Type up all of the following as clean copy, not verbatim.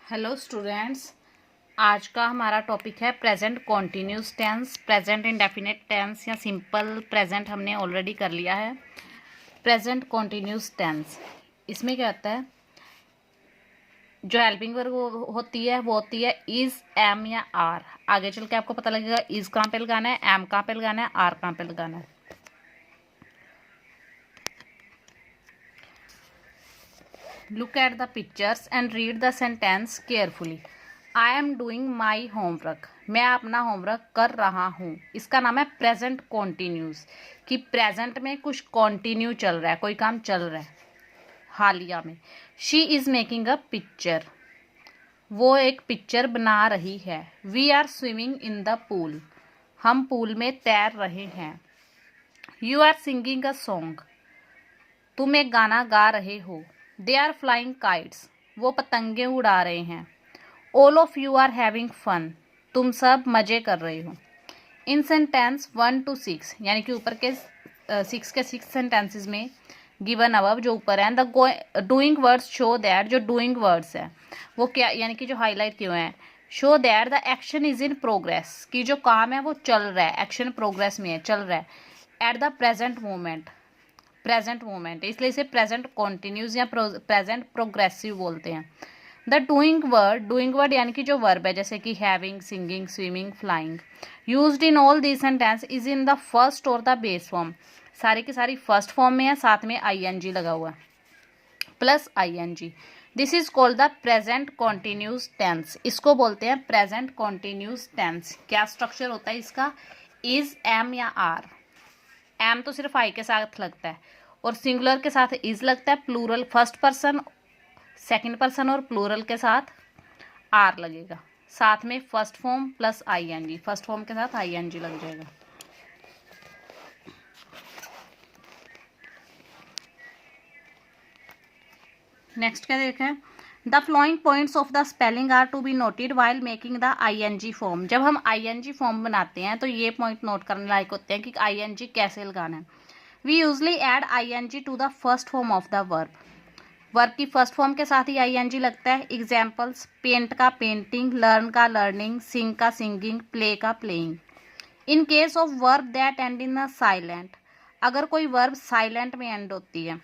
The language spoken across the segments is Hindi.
हेलो स्टूडेंट्स, आज का हमारा टॉपिक है present continuous tense. Present indefinite tense या सिंपल प्रेजेंट हमने ऑलरेडी कर लिया है। प्रेजेंट कॉन्टिन्यूस टेंस, इसमें क्या होता है, जो हेल्पिंग वर्ब होती है वो होती है इज, एम या आर। आगे चल के आपको पता लगेगा इज कहाँ पे लगाना है, एम कहाँ पे लगाना है, आर कहाँ पे लगाना है। Look at the pictures and read the sentence carefully. I am doing my homework. मैं अपना होमवर्क कर रहा हूँ। इसका नाम है प्रेजेंट कॉन्टिन्यूस, कि प्रेजेंट में कुछ कॉन्टिन्यू चल रहा है, कोई काम चल रहा है हालिया में। She is making a picture, वो एक पिक्चर बना रही है। We are swimming in the pool, हम पूल में तैर रहे हैं। You are singing a song, तुम एक गाना गा रहे हो। दे आर फ्लाइंग काइट्स, वो पतंगे उड़ा रहे हैं। All of you are having fun, तुम सब मज़े कर रहे हो। इन सेंटेंस 1 to 6, यानी कि ऊपर के 6 के 6 सेंटेंसेस में गिवन अबव जो ऊपर है, the doing words show that, जो डूइंग वर्ड्स है वो क्या, यानी कि जो हाईलाइट किए हुए हैं, show that the action is in progress, कि जो काम है वो चल रहा है, एक्शन प्रोग्रेस में है, चल रहा है at the present moment. Present moment, इसलिए इसे प्रेजेंट कॉन्टिन्यूस या प्रेजेंट प्रोग्रेसिव बोलते हैं। द डूइंग वर्ड यानी कि जो वर्ब है, जैसे कि having, singing, swimming, flying, used in all this sentence is in the first और द बेस फॉर्म। सारी की सारी फर्स्ट फॉर्म में है, साथ में आईएनजी लगा हुआ है plus ING. This is called the present continuous tense, इसको बोलते हैं प्रेजेंट कॉन्टिन्यूस टेंस। क्या स्ट्रक्चर होता है इसका, इज, एम या आर। एम तो सिर्फ आई के साथ लगता है और सिंगुलर के साथ इज लगता है, plural first person, second person और प्लूरल के साथ आर लगेगा। साथ में first form plus ING, first form के साथ आईएनजी लग जाएगा। नेक्स्ट क्या देखें, the following points of the spelling are to be noted while making the ING form. जब हम आईएनजी फॉर्म बनाते हैं तो ये पॉइंट नोट करने लायक होते हैं कि आईएनजी कैसे लगाना है। We usually add ING to the first form of the verb. Verb की फर्स्ट फॉर्म के साथ ही आईएनजी लगता है। एग्जाम्पल्स, पेंट का पेंटिंग, लर्न का लर्निंग, सिंग का सिंगिंग, प्ले का playing. In case of verb that end in a silent, अगर कोई वर्ब साइलेंट में एंड होती है,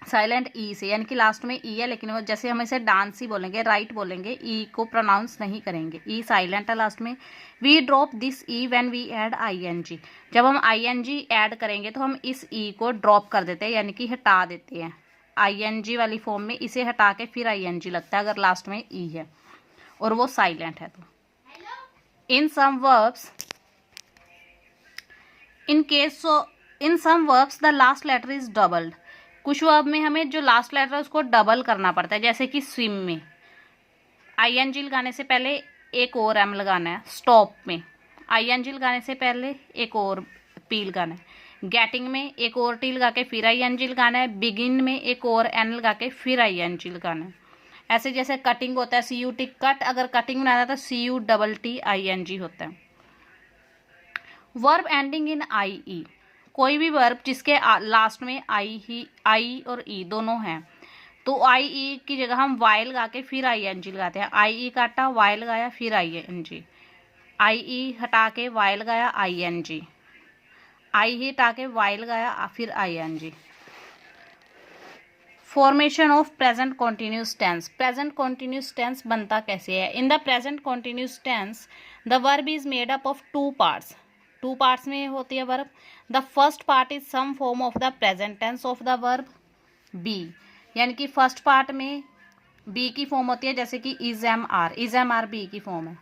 साइलेंट ई से, यानी कि लास्ट में ई है लेकिन वो, जैसे हम इसे डांस ही बोलेंगे, राइट बोलेंगे, ई को प्रोनाउंस नहीं करेंगे, ई साइलेंट है लास्ट में। We drop this E when we add ING, जब हम आईएनजी ऐड करेंगे तो हम इस ई को ड्रॉप कर देते हैं, यानी कि हटा देते हैं। आईएनजी वाली फॉर्म में इसे हटा के फिर आईएनजी लगता है अगर लास्ट में ई है और वो साइलेंट है तो। In some verbs, in some verbs the last letter is doubled. कुछ वर्ब में हमें जो लास्ट लेटर है उसको डबल करना पड़ता है, जैसे कि स्विम में आईएनजी लगाने से पहले एक और एम लगाना है, स्टॉप में आईएनजी लगाने से पहले एक और पी लगाना है, गेटिंग में एक और टी लगा के फिर आईएनजी लगाना है, बिगिन में एक और एन लगा के फिर आईएनजी लगाना है। ऐसे जैसे कटिंग होता है CUT कट, अगर कटिंग बनाना था CUTT ING होता है। वर्ब एंडिंग इन IE, कोई भी वर्ब जिसके लास्ट में आई और ई दोनों हैं तो IE की जगह हम वाई लगा के फिर ING लगाते हैं। IE काटा, वाई लगाया, फिर ING, IE हटा के वाई लगाया, ING, आई हटा के वाई लगाया, फिर ING। Formation of present continuous tense, present continuous tense बनता कैसे है। In the present continuous tense the verb is made up of two parts, two parts में होती है verb. The first part is some form of the present tense of the verb be, यानी कि फर्स्ट पार्ट में बी की फॉर्म होती है, जैसे कि इज एम आर बी की फॉर्म है।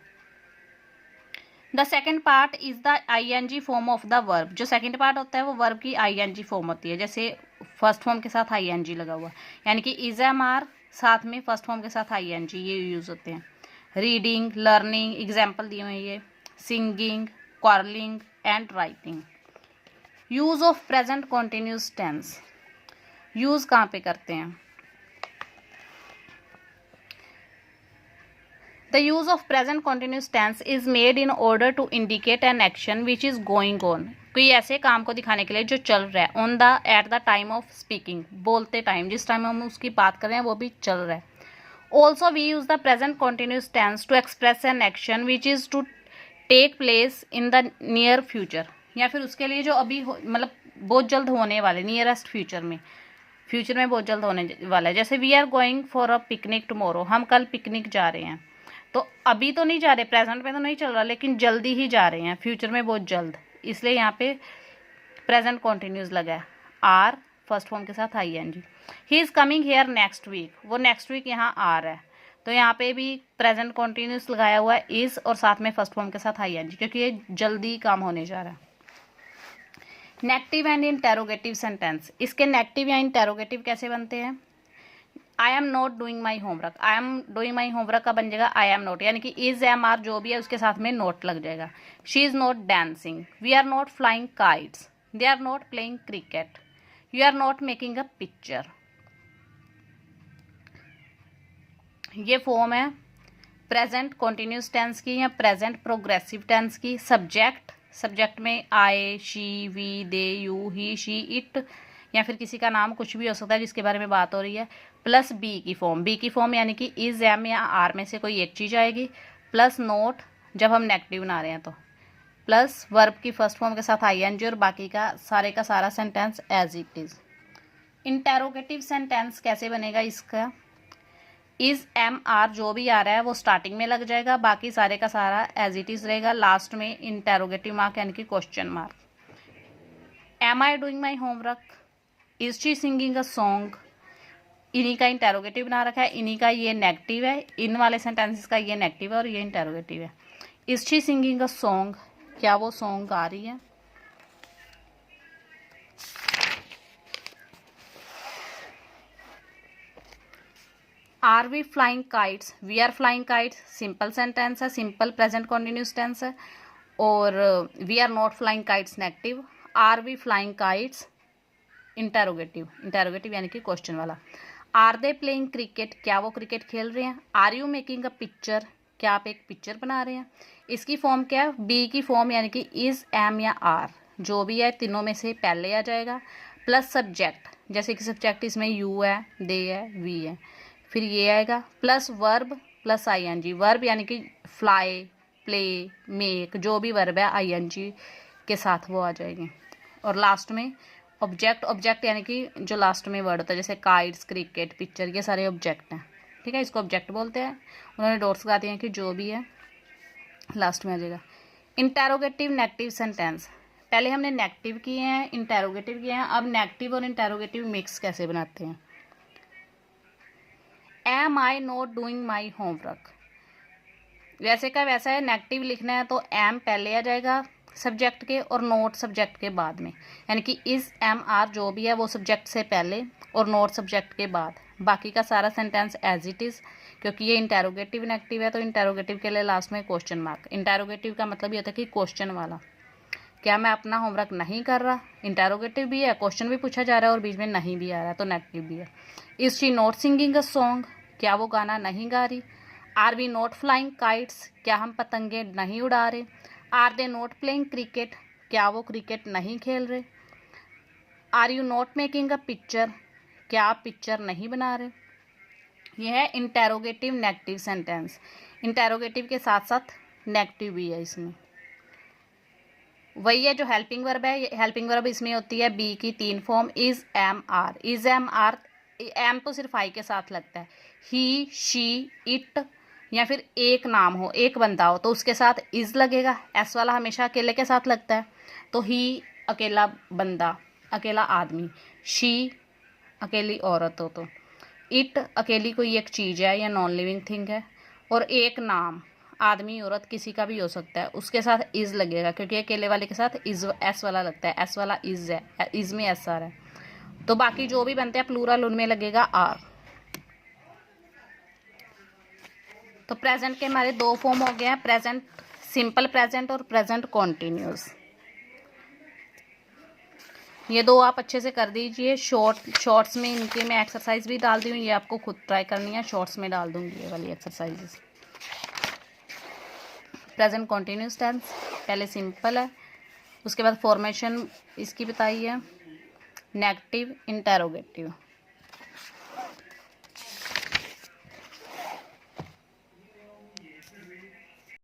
The second part is the ING form of the verb, जो सेकेंड पार्ट होता है वो वर्ब की ING फॉर्म होती है, जैसे फर्स्ट फॉर्म के साथ ING लगा हुआ, यानी कि इज एम आर साथ में फर्स्ट फॉर्म के साथ ING ये यूज होते हैं। रीडिंग, लर्निंग, एग्जाम्पल दिए हुए ये, singing, quarrelling and writing. Use of present continuous tense, use कहाँ पे करते हैं। The use of present continuous tense is made in order to indicate an action which is going on, कोई ऐसे काम को दिखाने के लिए जो चल रहा है। On the, at the time of speaking, बोलते टाइम, जिस टाइम हम उसकी बात कर रहे हैं वो भी चल रहा है। Also we use the present continuous tense to express an action which is to take place in the near future, या फिर उसके लिए जो अभी मतलब बहुत जल्द होने वाले, नियरेस्ट फ्यूचर में बहुत जल्द होने वाला है। जैसे we are going for a picnic tomorrow, हम कल पिकनिक जा रहे हैं। तो अभी तो नहीं जा रहे, प्रेजेंट में तो नहीं चल रहा, लेकिन जल्दी ही जा रहे हैं, फ्यूचर में बहुत जल्द, इसलिए यहाँ पे प्रेजेंट कॉन्टिन्यूस लगा है। आर फर्स्ट फॉर्म के साथ ING। He is coming here next week, वो नेक्स्ट वीक यहाँ आ रहा है, तो यहाँ पे भी प्रेजेंट कॉन्टिन्यूस लगाया हुआ है इज़, और साथ में फर्स्ट फॉर्म के साथ ING, क्योंकि ये जल्दी काम होने जा रहा है। नेगेटिव एंड इंटेरोगेटिव सेंटेंस, इसके नेगेटिव या इंटेरोगेटिव कैसे बनते हैं? I am not doing my homework, I am doing my homework का बन जाएगा आई एम नॉट, यानी कि इज एम आर जो भी है उसके साथ में नोट लग जाएगा। She is not dancing, we are not flying kites, they are not playing cricket, you are not making a picture. ये फॉर्म है प्रेजेंट कॉन्टिन्यूस टेंस की या प्रेजेंट प्रोग्रेसिव टेंस की। सब्जेक्ट में I, she, we, they, you, he, she, it, या फिर किसी का नाम कुछ भी हो सकता है जिसके बारे में बात हो रही है। प्लस बी की फॉर्म यानी कि इज, एम या आर में से कोई एक चीज़ आएगी, प्लस नोट जब हम नेगेटिव बना रहे हैं तो, प्लस वर्ब की फर्स्ट फॉर्म के साथ ING, और बाकी का सारा sentence as it is. Interrogative sentence कैसे बनेगा इसका? इज, एम, आर जो भी आ रहा है वो स्टार्टिंग में लग जाएगा, बाकी सारे का सारा एज इट इज़ रहेगा, लास्ट में इंटेरोगेटिव मार्क यानी कि question mark. Am I doing my homework, is she singing a song, इन्हीं का इंटेरोगेटिव बना रखा है, इन्हीं का ये नेगेटिव है, इन वाले सेंटेंसेस का ये नेगेटिव है और ये इंटेरोगेटिव है। Is she singing a song, क्या वो सॉन्ग गा रही है? Are we flying kites, we are flying kites simple sentence है, सिंपल प्रेजेंट कॉन्टिन्यूस टेंस है, और we are not flying kites negative, are we flying kites interrogative यानी कि क्वेश्चन वाला। आर दे प्लेइंग क्रिकेट, क्या वो क्रिकेट खेल रहे हैं? Are you making a picture, क्या आप एक पिक्चर बना रहे हैं? इसकी फॉर्म क्या है? बी की फॉर्म यानी कि इज, एम या आर जो भी है तीनों में से पहले आ जाएगा, प्लस सब्जेक्ट, जैसे कि सब्जेक्ट इसमें यू है, दे है, वी है, फिर ये आएगा, plus verb plus ING। Verb यानी कि फ्लाई, प्ले, मेक, जो भी वर्ब है ING के साथ वो आ जाएगी, और लास्ट में ऑब्जेक्ट यानी कि जो लास्ट में वर्ड होता है, जैसे काइट्स, क्रिकेट, पिक्चर, ये सारे ऑब्जेक्ट हैं, ठीक है, इसको ऑब्जेक्ट बोलते हैं। उन्होंने डॉट्स लगा दिए हैं कि जो भी है लास्ट में आ जाएगा। इंटेरोगेटिव नेगेटिव सेंटेंस, पहले हमने नेगेटिव किए हैं, इंटेरोगेटिव किए हैं, अब नेगेटिव और इंटेरोगेटिव मिक्स कैसे बनाते हैं? Am I not doing my homework, वैसे का वैसा है, नेगेटिव लिखना है तो एम पहले आ जाएगा सब्जेक्ट के और नोट सब्जेक्ट के बाद में, यानी कि इज, एम, आर जो भी है वो सब्जेक्ट से पहले और नोट सब्जेक्ट के बाद, बाकी का सारा सेंटेंस एज इट इज़। क्योंकि ये इंटेरोगेटिव नेगेटिव है तो इंटेरोगेटिव के लिए लास्ट में क्वेश्चन मार्क। इंटेरोगेटिव का मतलब ये होता है कि क्वेश्चन वाला, क्या मैं अपना होमवर्क नहीं कर रहा? इंटेरोगेटिव भी है, क्वेश्चन भी पूछा जा रहा है और बीच में नहीं भी आ रहा है तो नेगेटिव भी है। Is she not singing a song, क्या वो गाना नहीं गा रही? Are we not flying kites, क्या हम पतंगे नहीं उड़ा रहे? Are they not playing cricket, क्या वो क्रिकेट नहीं खेल रहे? Are you not making a picture, क्या आप पिक्चर नहीं बना रहे? यह है इंटेरोगेटिव नेगेटिव सेंटेंस। इंटेरोगेटिव के साथ साथ नेगेटिव भी है इसमें। वही है जो हेल्पिंग वर्ब है, हेल्पिंग वर्ब इसमें होती है बी की 3 form, is, am, are. Is, am, are, am तो सिर्फ आई के साथ लगता है, ही, शी, इट, या फिर एक नाम हो, एक बंदा हो तो उसके साथ इज लगेगा। एस वाला हमेशा अकेले के साथ लगता है, तो ही अकेला बंदा, अकेला आदमी, शी अकेली औरत हो तो, इट अकेली कोई एक चीज़ है या नॉन लिविंग थिंग है, और एक नाम आदमी औरत किसी का भी हो सकता है उसके साथ इज लगेगा, क्योंकि अकेले वाले के साथ इज एस वाला लगता है, एस वाला इज है, इज में एस आ रहा है। तो बाकी जो भी बनते हैं प्लूरल उनमें लगेगा आर। तो प्रेजेंट के हमारे 2 फॉर्म हो गए हैं, प्रेजेंट सिंपल प्रेजेंट और प्रेजेंट कॉन्टिन्यूस। ये 2 आप अच्छे से कर दीजिए। शॉर्ट्स में इनके मैं एक्सरसाइज भी डाल दी हूँ, ये आपको खुद ट्राई करनी है, शॉर्ट्स में डाल दूँगी ये वाली एक्सरसाइजेस। प्रेजेंट कॉन्टिन्यूस टेंस पहले सिंपल है, उसके बाद फॉर्मेशन इसकी बताई है, नेगेटिव, इंटेरोगेटिव।